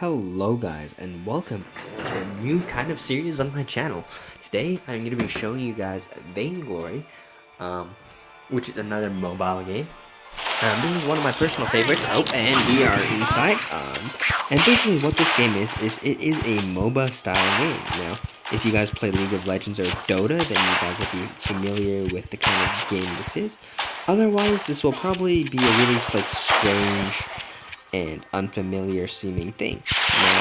Hello guys, and welcome to a new kind of series on my channel. Today I'm going to be showing you guys Vainglory, which is another mobile game. This is one of my personal favorites. Oh, and we are inside. And basically what this game is it is a MOBA style game. Now, if you guys play League of Legends or Dota, then you guys will be familiar with the kind of game this is. Otherwise, this will probably be a really strange and unfamiliar seeming thing. Now,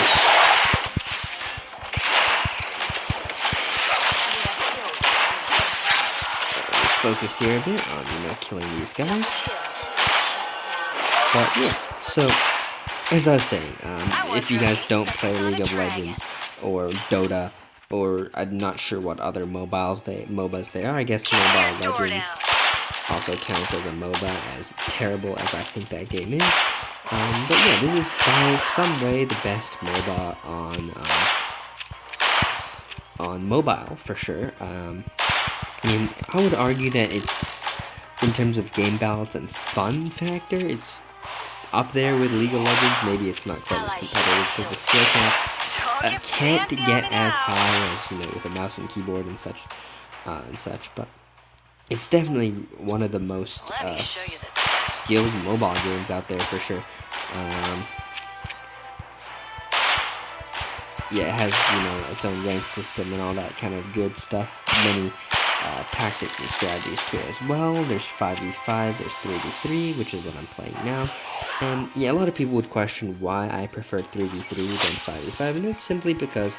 let's focus here a bit on, killing these guys. But yeah, so as I was saying, if you guys don't play League of Legends or Dota, or I'm not sure what other MOBAs they are, I guess Mobile Legends also counts as a MOBA, as terrible as I think that game is. But yeah, this is by some way the best MOBA on mobile for sure. I mean, I would argue that it's, in terms of game balance and fun factor, it's up there with League of Legends. Maybe it's not quite as competitive because the skill cap can't get as high as, with a mouse and keyboard and such, but it's definitely one of the most skilled mobile games out there for sure. Yeah, it has, its own rank system and all that kind of good stuff. Many tactics and strategies to it as well. There's 5v5, there's 3v3, which is what I'm playing now. And yeah, a lot of people would question why I preferred 3v3 than 5v5, and that's simply because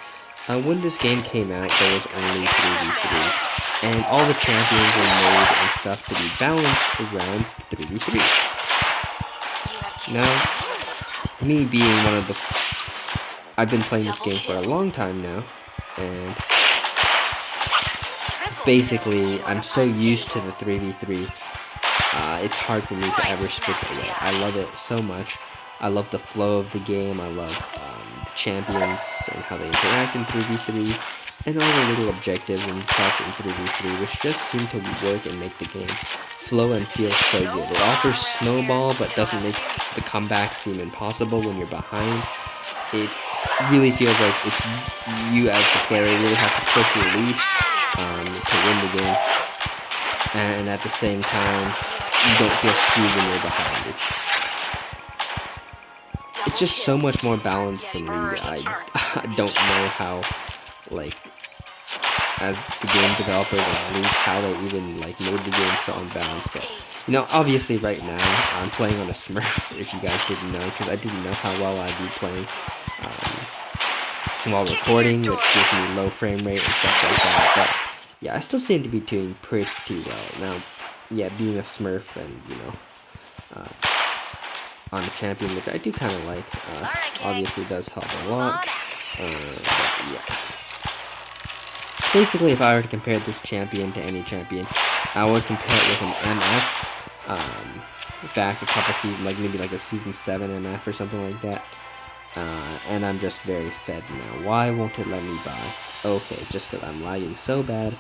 when this game came out, there was only 3v3, and all the champions were made and stuff to be balanced around 3v3. Now, me being one of the... I've been playing this game for a long time now, and basically, I'm so used to the 3v3, it's hard for me to ever strip it away. I love it so much. I love the flow of the game. I love the champions and how they interact in 3v3, and all the little objectives and such in 3v3, which just seem to work and make the game flow and feel so good. It offers snowball, but doesn't make the comeback seem impossible when you're behind. It really feels like it's you as the player really have to push your lead to win the game, and at the same time you don't feel screwed when you're behind. It's just so much more balanced than League. I don't know how, as the game developers at League, how they even made the game so unbalanced. But obviously right now I'm playing on a Smurf, if you guys didn't know, because I didn't know how well I'd be playing while recording, which gives me low frame rate and stuff like that. But yeah, I still seem to be doing pretty well. Now, yeah, being a Smurf and, on a champion, which I do kind of like, obviously does help a lot. But yeah. Basically, if I were to compare this champion to any champion, I would compare it with an MF, back a couple seasons, maybe a season 7 MF or something like that. And I'm just very fed now. Why won't it let me buy? Okay, just because I'm lagging so bad.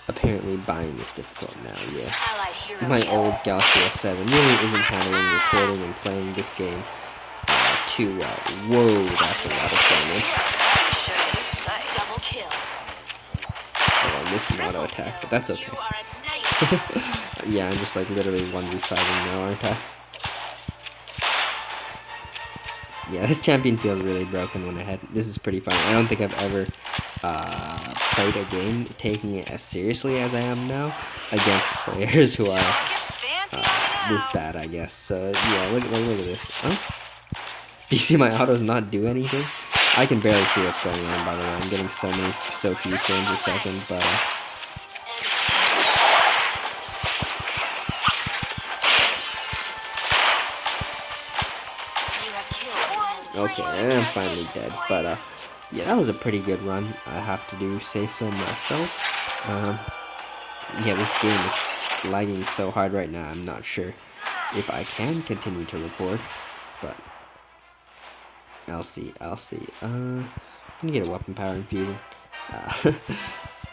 Apparently buying is difficult now, yeah. My old Galaxy S7 really isn't handling recording and playing this game too well. Whoa, that's a lot of damage. Oh, I missed an auto attack, but that's okay. Yeah, I'm just literally 1v5ing now, aren't I? Yeah, this champion feels really broken when I had... This is pretty fun. I don't think I've ever played a game taking it as seriously as I am now against players who are this bad, I guess. So, yeah, look at this. Huh? Do you see my autos not do anything? I can barely see what's going on, by the way. I'm getting so few frames a second, but... Okay, and I'm finally dead, but yeah, that was a pretty good run, I have to say so myself. Yeah, this game is lagging so hard right now, I'm not sure if I can continue to record, but I'll see. I'm gonna get a weapon power infusion.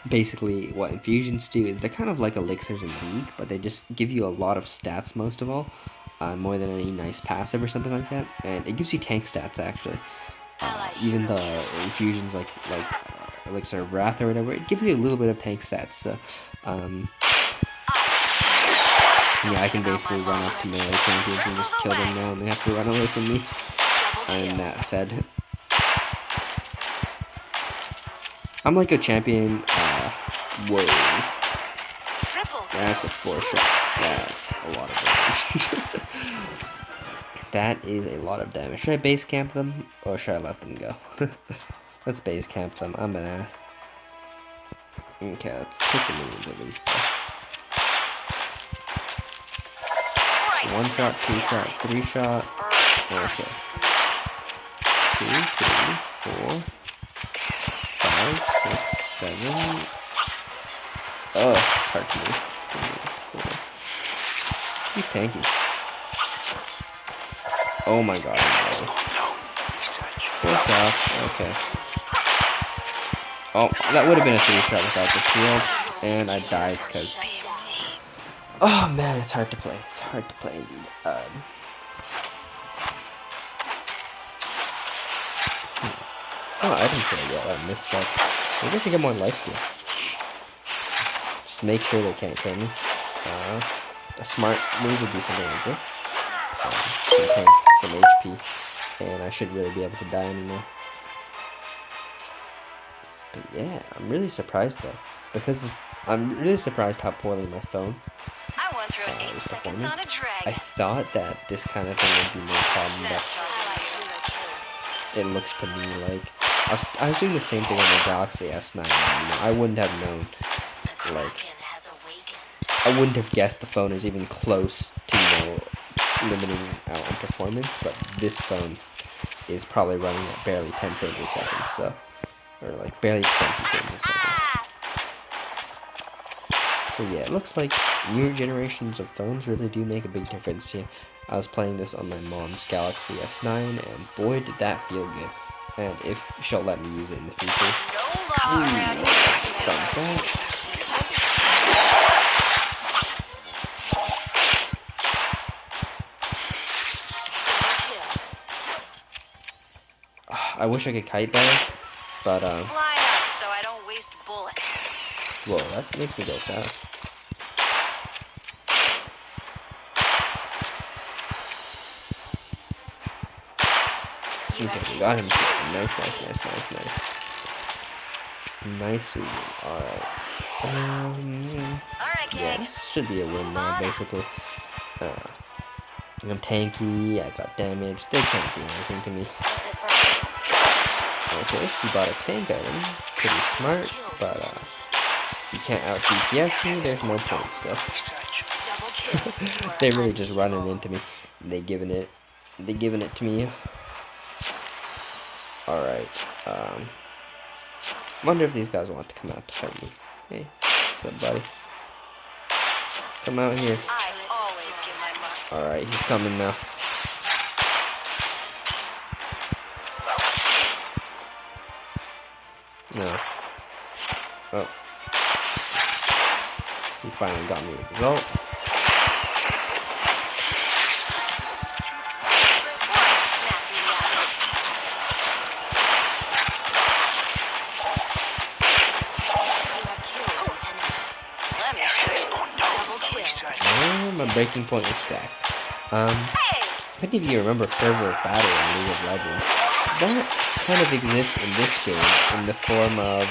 Basically, what infusions do is they're kind of like elixirs in League, but they just give you a lot of stats most of all. More than any nice passive or something like that, and it gives you tank stats actually. Even the infusions like Elixir of Wrath or whatever, it gives you a little bit of tank stats. So, yeah, I can basically run up to melee champions and just kill them now, and they have to run away from me. I'm that fed. I'm like a champion. Whoa. That's a 4-shot. That's a lot of damage. That is a lot of damage. Should I base camp them, or should I let them go? Let's base camp them. I'm an ass. Okay, let's take the minions at least. 1 shot, 2 shot, 3 shot. Okay. 2, 3, 4, 5, 6, 7. Oh, it's hard to move. 3, 4. He's tanky. Oh my god. 4 shots. Okay. Oh, that would have been a 3 shot without the shield. And I died because... Oh man, it's hard to play. It's hard to play indeed. Oh, I didn't kill yet. I missed that. Maybe I should get more lifesteal. Just make sure they can't kill me. A smart move would be something like this. Some tank, some HP, and I shouldn't really be able to die anymore. But yeah, I'm really surprised though, because I'm really surprised how poorly my phone is performing. I thought that this kind of thing would be no problem, but it looks to me like I was doing the same thing on the Galaxy S9. I wouldn't have known, like, I wouldn't have guessed the phone is even close to, limiting out on performance, but this phone is probably running at barely 10 frames a second, so, or like barely 20 frames a second. So yeah, it looks like newer generations of phones really do make a big difference here. I was playing this on my mom's Galaxy S9, and boy did that feel good. And if she'll let me use it in the future. I wish I could kite better, but so I don't waste bullets. Whoa, that makes me go fast. Okay, we got him. Nice. Nice. Alright. Yeah, this should be a win now, basically. I'm tanky, I got damage, they can't do anything to me. Okay, she bought a tank item, pretty smart, but you can't out DPS me, there's no point still. They're really just running into me. They giving it to me. Alright, wonder if these guys want to come out to fight me. Hey, what's up, buddy? Come out here. Alright, he's coming now. No. Oh. He finally got me a result. My breaking point is stacked. Many of you remember Fervor of Battle in League of Legends. That kind of exists in this game in the form of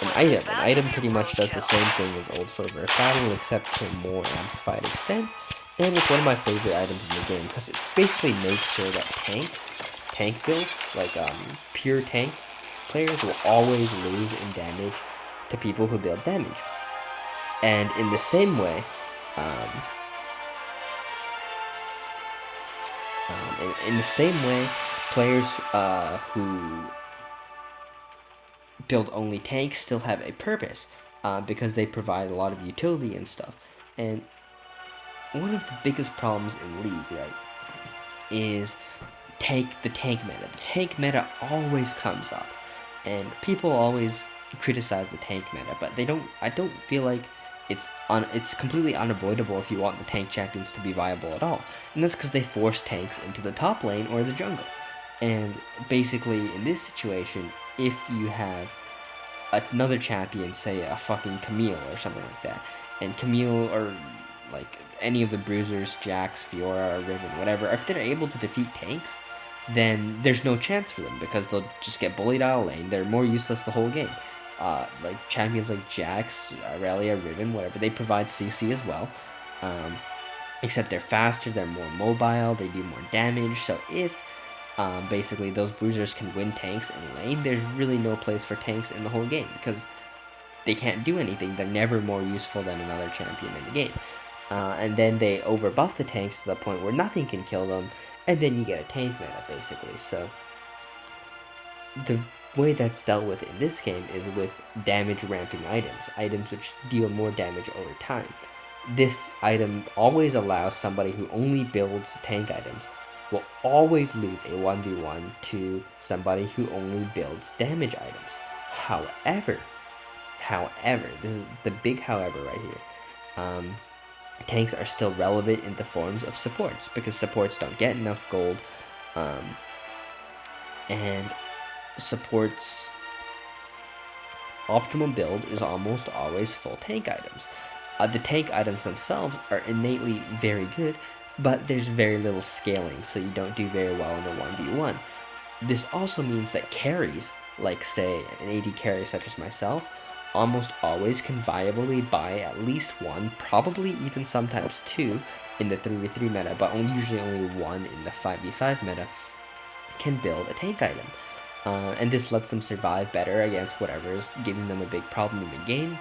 an item. An item pretty much does the same thing as old Fervor of Battle, except to a more amplified extent. And it's one of my favorite items in the game because it basically makes sure that tank builds, like pure tank players, will always lose in damage to people who build damage. And in the same way, players who build only tanks still have a purpose because they provide a lot of utility and stuff. And one of the biggest problems in League, right, is the tank meta. The tank meta always comes up, and people always criticize the tank meta, but I don't feel like it's completely unavoidable if you want the tank champions to be viable at all. And that's because they force tanks into the top lane or the jungle. And basically, in this situation, if you have another champion, say a fucking Camille or something like that, and Camille or like any of the bruisers, Jax, Fiora, or Riven, whatever, if they're able to defeat tanks, then there's no chance for them because they'll just get bullied out of lane. They're more useless the whole game. Like champions like Jax, Aurelia, Riven, whatever, they provide CC as well. Um, Except they're faster, they're more mobile, they do more damage. So if basically those bruisers can win tanks in lane, there's really no place for tanks in the whole game because they can't do anything. They're never more useful than another champion in the game. And then they overbuff the tanks to the point where nothing can kill them, and then you get a tank meta basically. So the way that's dealt with in this game is with damage ramping items which deal more damage over time. This item always allows somebody who only builds tank items will always lose a 1v1 to somebody who only builds damage items. However, this is the big however right here. Tanks are still relevant in the forms of supports because supports don't get enough gold, and supports optimal build is almost always full tank items. The tank items themselves are innately very good, but there's very little scaling, so you don't do very well in a 1v1. This also means that carries, like say an AD carry such as myself, almost always can viably buy at least one, probably even sometimes two, in the 3v3 meta, but usually only one in the 5v5 meta, can build a tank item. And this lets them survive better against whatever is giving them a big problem in the game,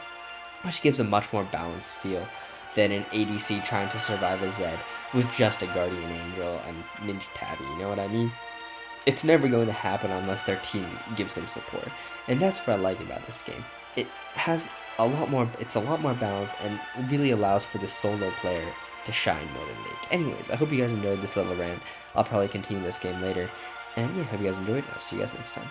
which gives a much more balanced feel than an ADC trying to survive a Zed with just a Guardian Angel and Ninja Tabby, you know what I mean? It's never going to happen unless their team gives them support. And that's what I like about this game. It has it's a lot more balanced and really allows for the solo player to shine more than Link. Anyways, I hope you guys enjoyed this little rant. I'll probably continue this game later. And yeah, hope you guys enjoyed. I'll see you guys next time.